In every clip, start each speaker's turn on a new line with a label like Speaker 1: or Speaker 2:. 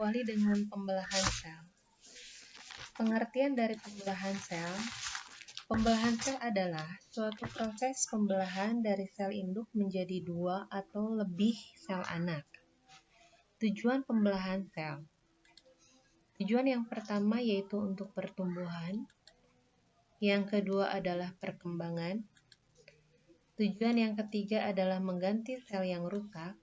Speaker 1: Awali dengan pembelahan sel. Pengertian dari pembelahan sel. Pembelahan sel adalah suatu proses pembelahan dari sel induk menjadi dua atau lebih sel anak. Tujuan pembelahan sel. Tujuan yang pertama yaitu untuk pertumbuhan. Yang kedua adalah perkembangan. Tujuan yang ketiga adalah mengganti sel yang rusak.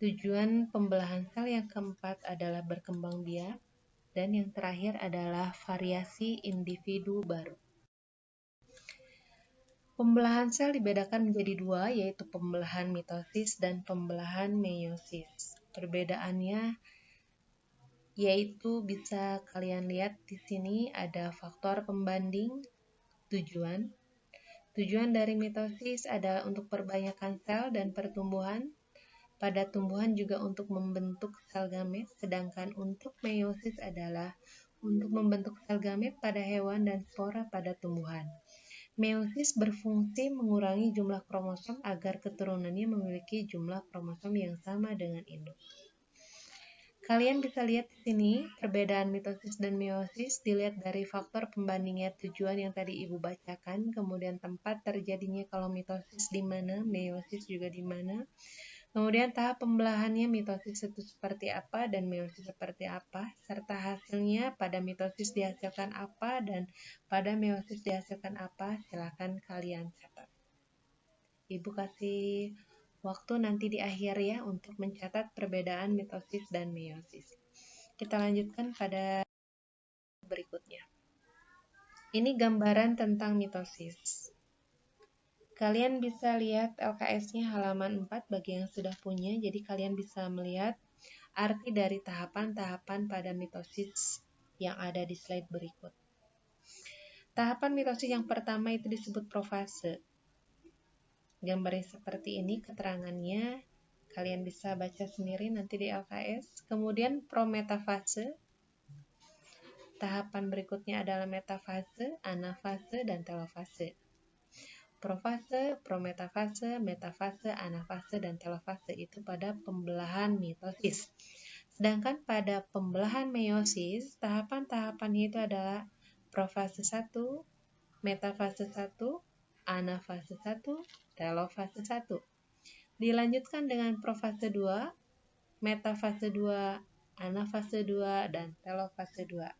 Speaker 1: Tujuan pembelahan sel yang keempat adalah berkembang biak. Dan yang terakhir adalah variasi individu baru. Pembelahan sel dibedakan menjadi dua, yaitu pembelahan mitosis dan pembelahan meiosis. Perbedaannya yaitu bisa kalian lihat di sini ada faktor pembanding tujuan. Tujuan dari mitosis adalah untuk perbanyakan sel dan pertumbuhan. Pada tumbuhan juga untuk membentuk sel gamet, sedangkan untuk meiosis adalah untuk membentuk sel gamet pada hewan dan spora pada tumbuhan. Meiosis berfungsi mengurangi jumlah kromosom agar keturunannya memiliki jumlah kromosom yang sama dengan induk. Kalian bisa lihat di sini perbedaan mitosis dan meiosis dilihat dari faktor pembandingnya tujuan yang tadi Ibu bacakan, kemudian tempat terjadinya kalau mitosis di mana, meiosis juga di mana. Kemudian tahap pembelahannya mitosis itu seperti apa dan meiosis seperti apa, serta hasilnya pada mitosis dihasilkan apa dan pada meiosis dihasilkan apa, silakan kalian catat. Ibu kasih waktu nanti di akhir ya untuk mencatat perbedaan mitosis dan meiosis. Kita lanjutkan pada berikutnya. Ini gambaran tentang mitosis. Kalian bisa lihat LKS-nya halaman 4 bagi yang sudah punya, jadi kalian bisa melihat arti dari tahapan-tahapan pada mitosis yang ada di slide berikut. Tahapan mitosis yang pertama itu disebut profase. Gambarnya seperti ini keterangannya, kalian bisa baca sendiri nanti di LKS. Kemudian prometafase. Tahapan berikutnya adalah metafase, anafase, dan telofase. Profase, prometafase, metafase, anafase, dan telofase itu pada pembelahan mitosis. Sedangkan pada pembelahan meiosis, tahapan-tahapannya itu adalah profase 1, metafase 1, anafase 1, telofase 1. Dilanjutkan dengan profase 2, metafase 2, anafase 2, dan telofase 2.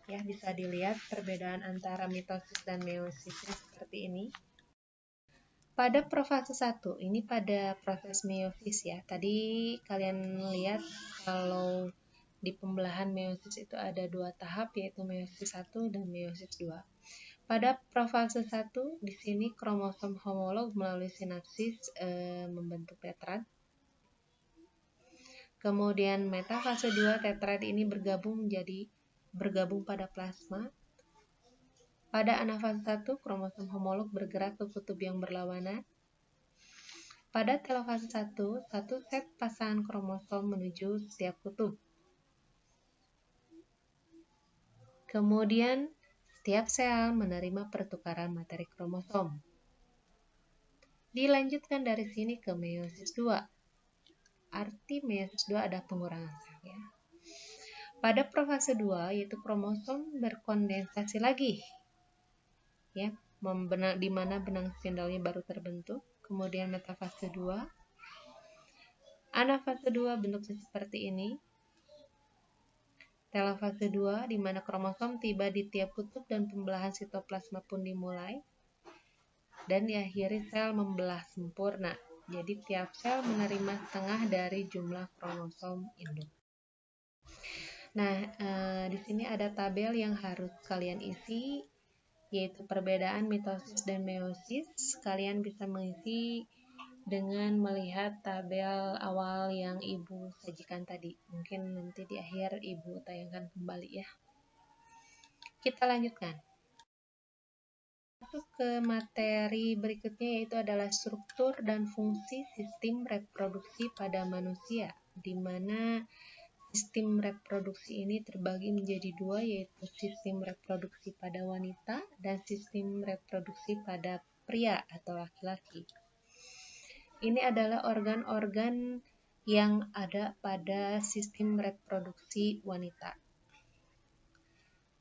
Speaker 1: Ya, bisa dilihat perbedaan antara mitosis dan meiosis seperti ini. Pada profase 1, ini pada proses meiosis ya. Tadi kalian lihat kalau di pembelahan meiosis itu ada dua tahap, yaitu meiosis 1 dan meiosis 2. Pada profase 1, di sini kromosom homolog melalui sinapsis membentuk tetrad. Kemudian metafase 2, tetrad ini bergabung pada plasma. Pada anafase 1, kromosom homolog bergerak ke kutub yang berlawanan. Pada telofase 1, satu set pasangan kromosom menuju setiap kutub. Kemudian, setiap sel menerima pertukaran materi kromosom. Dilanjutkan dari sini ke meiosis 2. Arti meiosis 2 ada pengurangan sel ya. Pada profase 2, yaitu kromosom berkondensasi lagi. Ya, di mana benang spindalnya baru terbentuk. Kemudian metafase 2. Anafase 2 bentuknya seperti ini. Telofase 2 di mana kromosom tiba di tiap kutub dan pembelahan sitoplasma pun dimulai. Dan diakhiri sel membelah sempurna. Jadi tiap sel menerima setengah dari jumlah kromosom induk. Nah, di sini ada tabel yang harus kalian isi, yaitu perbedaan mitosis dan meiosis. Kalian bisa mengisi dengan melihat tabel awal yang Ibu sajikan tadi. Mungkin nanti di akhir Ibu tayangkan kembali ya. Kita lanjutkan. Masuk ke materi berikutnya, yaitu adalah struktur dan fungsi sistem reproduksi pada manusia, di mana sistem reproduksi ini terbagi menjadi dua, yaitu sistem reproduksi pada wanita dan sistem reproduksi pada pria atau laki-laki. Ini adalah organ-organ yang ada pada sistem reproduksi wanita.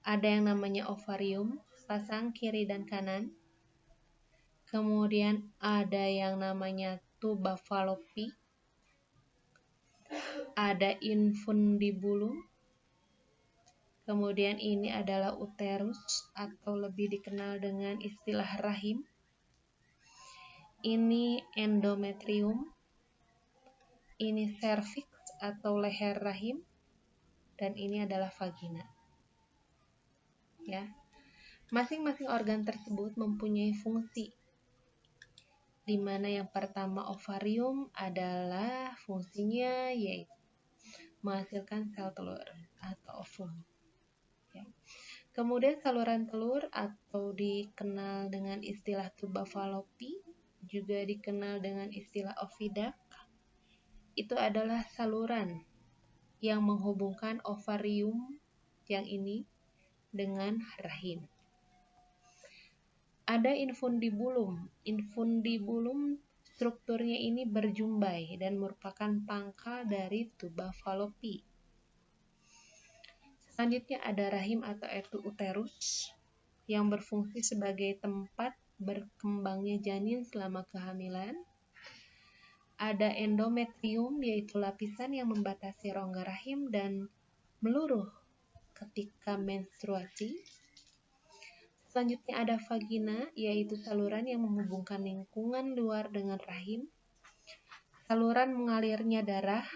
Speaker 1: Ada yang namanya ovarium, pasang kiri dan kanan. Kemudian ada yang namanya tuba fallopi, ada infundibulum. Kemudian ini adalah uterus atau lebih dikenal dengan istilah rahim. Ini endometrium. Ini cervix atau leher rahim. Dan ini adalah vagina. Ya. Masing-masing organ tersebut mempunyai fungsi. Di mana yang pertama ovarium adalah fungsinya yaitu menghasilkan sel telur atau ovum. Ya. Kemudian saluran telur atau dikenal dengan istilah tuba fallopi, juga dikenal dengan istilah oviduct, itu adalah saluran yang menghubungkan ovarium yang ini dengan rahim. Ada infundibulum. Infundibulum strukturnya ini berjumbai dan merupakan pangkal dari tuba fallopi. Selanjutnya ada rahim atau uterus yang berfungsi sebagai tempat berkembangnya janin selama kehamilan. Ada endometrium, yaitu lapisan yang membatasi rongga rahim dan meluruh ketika menstruasi. Selanjutnya ada vagina, yaitu saluran yang menghubungkan lingkungan luar dengan rahim, saluran mengalirnya darah,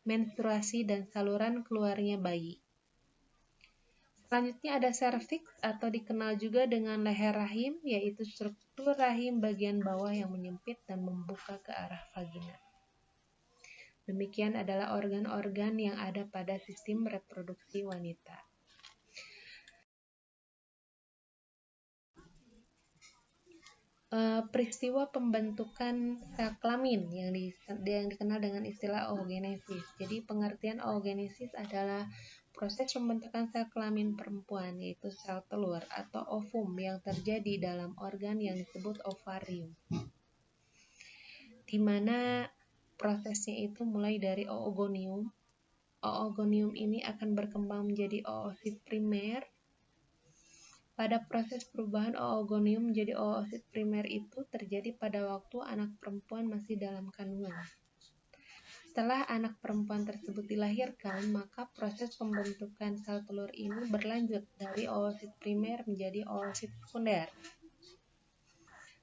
Speaker 1: menstruasi, dan saluran keluarnya bayi. Selanjutnya ada cervix atau dikenal juga dengan leher rahim, yaitu struktur rahim bagian bawah yang menyempit dan membuka ke arah vagina. Demikian adalah organ-organ yang ada pada sistem reproduksi wanita. Peristiwa pembentukan sel kelamin yang dikenal dengan istilah oogenesis. Jadi pengertian oogenesis adalah proses pembentukan sel kelamin perempuan, yaitu sel telur atau ovum yang terjadi dalam organ yang disebut ovarium. Di mana prosesnya itu mulai dari oogonium. Oogonium ini akan berkembang menjadi oosit primer. Pada proses perubahan oogonium menjadi oosit primer itu terjadi pada waktu anak perempuan masih dalam kandungan. Setelah anak perempuan tersebut dilahirkan, maka proses pembentukan sel telur ini berlanjut dari oosit primer menjadi oosit sekunder.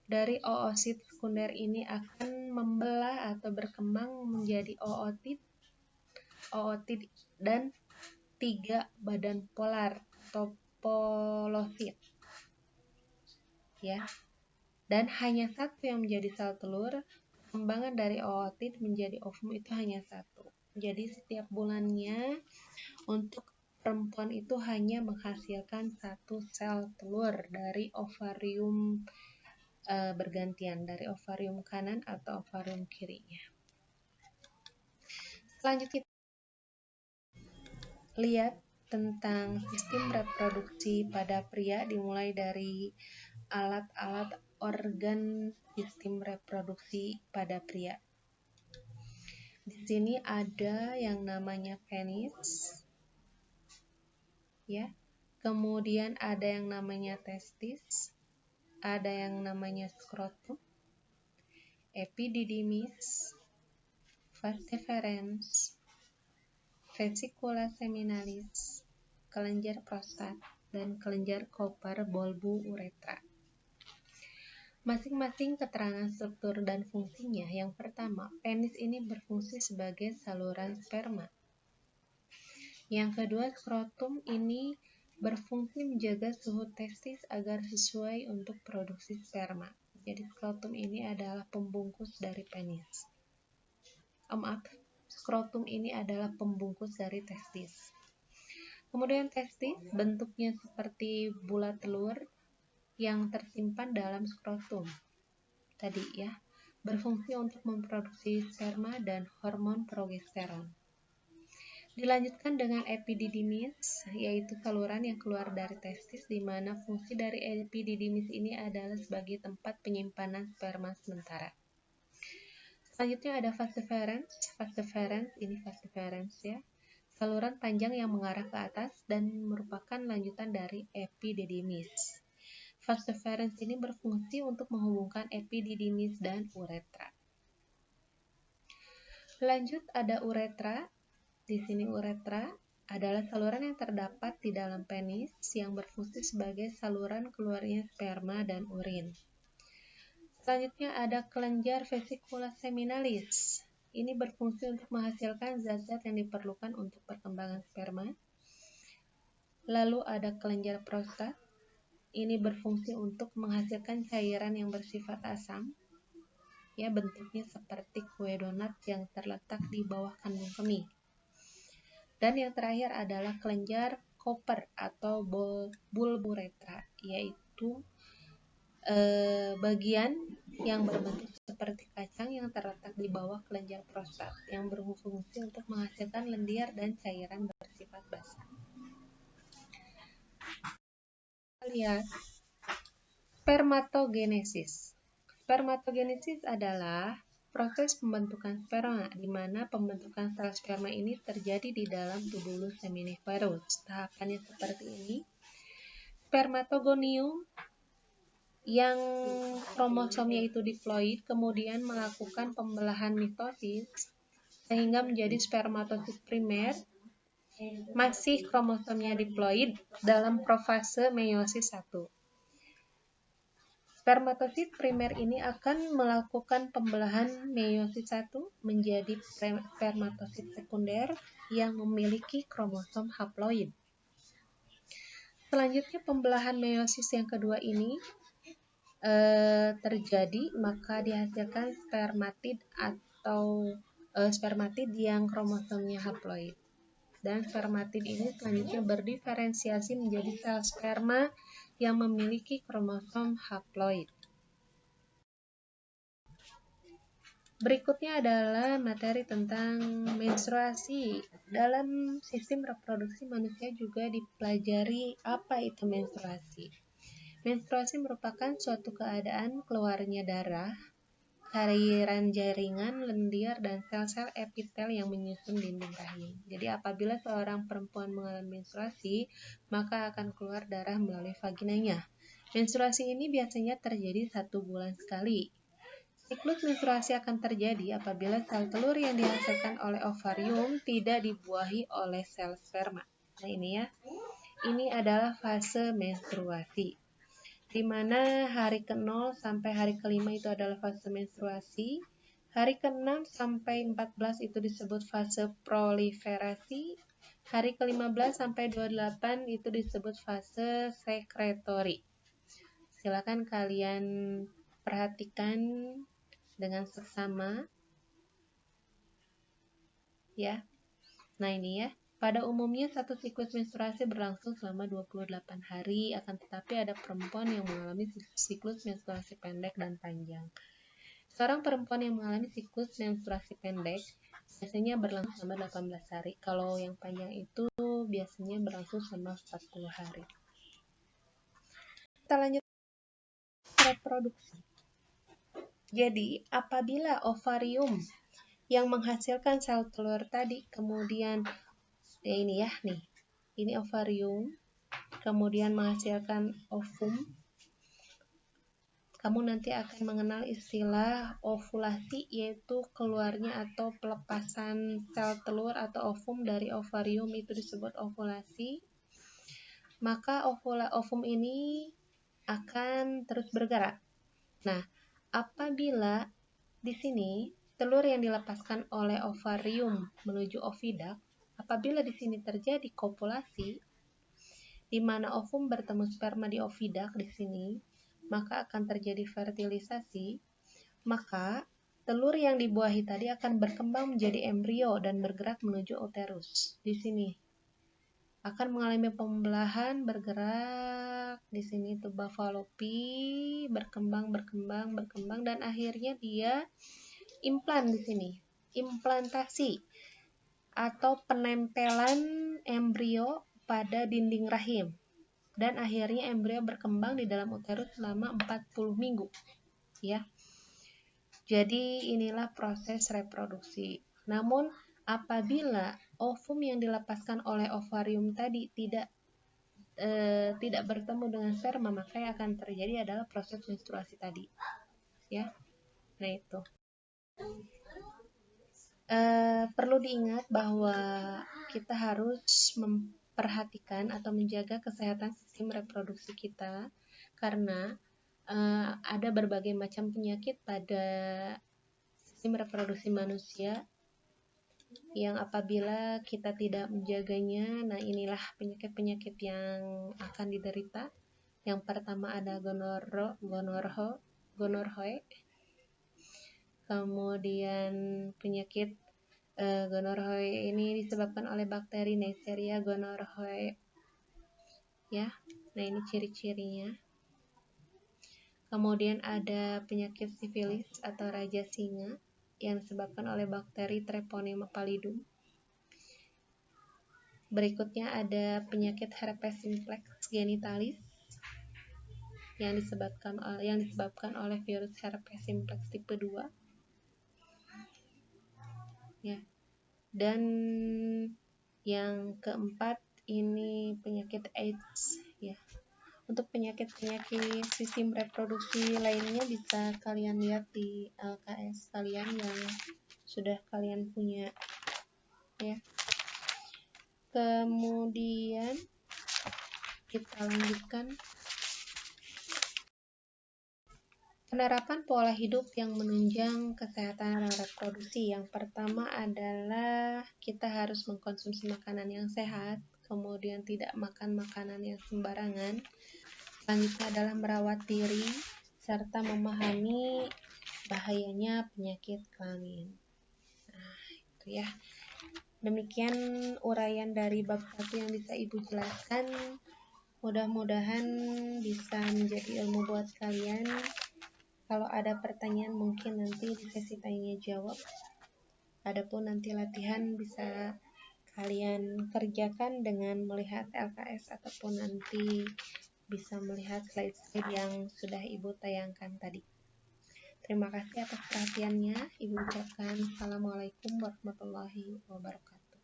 Speaker 1: Dari oosit sekunder ini akan membelah atau berkembang menjadi ootit, dan 3 badan polar atau polosit. Ya. Dan hanya satu yang menjadi sel telur. Perkembangan dari ootit menjadi ovum itu hanya satu. Jadi setiap bulannya untuk perempuan itu hanya menghasilkan satu sel telur dari ovarium bergantian, dari ovarium kanan atau ovarium kirinya. Selanjutnya lihat tentang sistem reproduksi pada pria, dimulai dari alat-alat organ sistem reproduksi pada pria. Di sini ada yang namanya penis, ya. Kemudian ada yang namanya testis, ada yang namanya skrotum, epididymis, vas deferens, vesicula seminalis, kelenjar prostat, dan kelenjar Cooper bulbu uretra. Masing-masing keterangan struktur dan fungsinya. Yang pertama, penis ini berfungsi sebagai saluran sperma. Yang kedua, skrotum ini berfungsi menjaga suhu testis agar sesuai untuk produksi sperma. Jadi skrotum ini adalah pembungkus dari penis. Skrotum ini adalah pembungkus dari testis. Kemudian testis bentuknya seperti bulat telur yang tersimpan dalam skrotum. Tadi ya, berfungsi untuk memproduksi sperma dan hormon progesteron. Dilanjutkan dengan epididymis, yaitu saluran yang keluar dari testis, di mana fungsi dari epididymis ini adalah sebagai tempat penyimpanan sperma sementara. Selanjutnya ada fase Ferenc. Fase Ferenc ini fase Ferenc ya. Saluran panjang yang mengarah ke atas dan merupakan lanjutan dari epididymis. Fase Ferenc ini berfungsi untuk menghubungkan epididymis dan uretra. Lanjut ada uretra. Di sini uretra adalah saluran yang terdapat di dalam penis yang berfungsi sebagai saluran keluarnya sperma dan urin. Selanjutnya ada kelenjar vesicula seminalis. Ini berfungsi untuk menghasilkan zat-zat yang diperlukan untuk perkembangan sperma. Lalu ada kelenjar prostat. Ini berfungsi untuk menghasilkan cairan yang bersifat asam. Ya, bentuknya seperti kue donat yang terletak di bawah kandung kemih. Dan yang terakhir adalah kelenjar Cooper atau bulburetra, yaitu bagian yang berbentuk seperti kacang yang terletak di bawah kelenjar prostat yang berfungsi untuk menghasilkan lendir dan cairan bersifat basah. Kita lihat spermatogenesis. Spermatogenesis adalah proses pembentukan sperma, di mana pembentukan sel sperma ini terjadi di dalam tubulus seminiferus. Tahapannya seperti ini. Spermatogonium yang kromosomnya itu diploid kemudian melakukan pembelahan mitosis sehingga menjadi spermatosit primer, masih kromosomnya diploid dalam profase meiosis 1. Spermatosit primer ini akan melakukan pembelahan meiosis 1 menjadi spermatosit sekunder yang memiliki kromosom haploid. Selanjutnya pembelahan meiosis yang kedua ini terjadi, maka dihasilkan spermatid atau spermatid yang kromosomnya haploid. Dan spermatid ini selanjutnya berdiferensiasi menjadi sel sperma yang memiliki kromosom haploid. Berikutnya adalah materi tentang menstruasi. Dalam sistem reproduksi manusia juga dipelajari apa itu menstruasi. Menstruasi merupakan suatu keadaan keluarnya darah, cairan jaringan, lendir, dan sel-sel epitel yang menyusun dinding rahim. Jadi apabila seorang perempuan mengalami menstruasi, maka akan keluar darah melalui vaginanya. Menstruasi ini biasanya terjadi 1 bulan sekali. Siklus menstruasi akan terjadi apabila sel telur yang dihasilkan oleh ovarium tidak dibuahi oleh sel sperma. Nah ini ya, ini adalah fase menstruasi, di mana hari ke-0 sampai hari ke-5 itu adalah fase menstruasi, hari ke-6 sampai 14 itu disebut fase proliferasi, hari ke-15 sampai 28 itu disebut fase sekretori. Silakan kalian perhatikan dengan seksama ya. Nah ini ya, pada umumnya satu siklus menstruasi berlangsung selama 28 hari, akan tetapi ada perempuan yang mengalami siklus menstruasi pendek dan panjang. Seorang perempuan yang mengalami siklus menstruasi pendek biasanya berlangsung selama 18 hari. Kalau yang panjang itu biasanya berlangsung selama 40 hari. Kita lanjut reproduksi. Jadi, apabila ovarium yang menghasilkan sel telur tadi kemudian ya ini ya nih, ini ovarium kemudian menghasilkan ovum, kamu nanti akan mengenal istilah ovulasi, yaitu keluarnya atau pelepasan sel telur atau ovum dari ovarium itu disebut ovulasi. Maka ovum ini akan terus bergerak. Nah, apabila di sini telur yang dilepaskan oleh ovarium menuju ovidak, apabila di sini terjadi kopulasi, di mana ovum bertemu sperma di ovidak di sini, maka akan terjadi fertilisasi. Maka telur yang dibuahi tadi akan berkembang menjadi embrio dan bergerak menuju uterus. Di sini akan mengalami pembelahan, bergerak. Di sini tuba Fallopi berkembang dan akhirnya dia implan di sini. Implantasi atau penempelan embrio pada dinding rahim. Dan akhirnya embrio berkembang di dalam uterus selama 40 minggu. Ya. Jadi inilah proses reproduksi. Namun apabila ovum yang dilepaskan oleh ovarium tadi tidak bertemu dengan sperma, maka yang akan terjadi adalah proses menstruasi tadi. Ya, nah itu. Perlu diingat bahwa kita harus memperhatikan atau menjaga kesehatan sistem reproduksi kita karena ada berbagai macam penyakit pada sistem reproduksi manusia yang apabila kita tidak menjaganya, nah inilah penyakit-penyakit yang akan diderita. Yang pertama ada gonorrhoe, kemudian penyakit gonorrhoe ini disebabkan oleh bakteri Neisseria gonorrhoeae, ya. Nah ini ciri-cirinya. Kemudian ada penyakit sifilis atau raja singa yang disebabkan oleh bakteri Treponema pallidum. Berikutnya ada penyakit herpes simplex genitalis yang disebabkan oleh virus herpes simplex tipe 2. Ya. Dan yang keempat ini penyakit AIDS, ya. Untuk penyakit-penyakit sistem reproduksi lainnya bisa kalian lihat di LKS kalian yang sudah kalian punya, ya. Kemudian kita lanjutkan penerapan pola hidup yang menunjang kesehatan reproduksi. Yang pertama adalah kita harus mengkonsumsi makanan yang sehat, kemudian tidak makan makanan yang sembarangan. Selanjutnya adalah merawat diri serta memahami bahayanya penyakit kelamin. Nah, itu ya. Demikian uraian dari bab 1 yang bisa Ibu jelaskan. Mudah-mudahan bisa menjadi ilmu buat kalian. Kalau ada pertanyaan mungkin nanti di sesi tanya jawab. Adapun nanti latihan bisa kalian kerjakan dengan melihat LKS ataupun nanti bisa melihat slide-slide yang sudah Ibu tayangkan tadi. Terima kasih atas perhatiannya. Ibu ucapkan Assalamualaikum warahmatullahi wabarakatuh.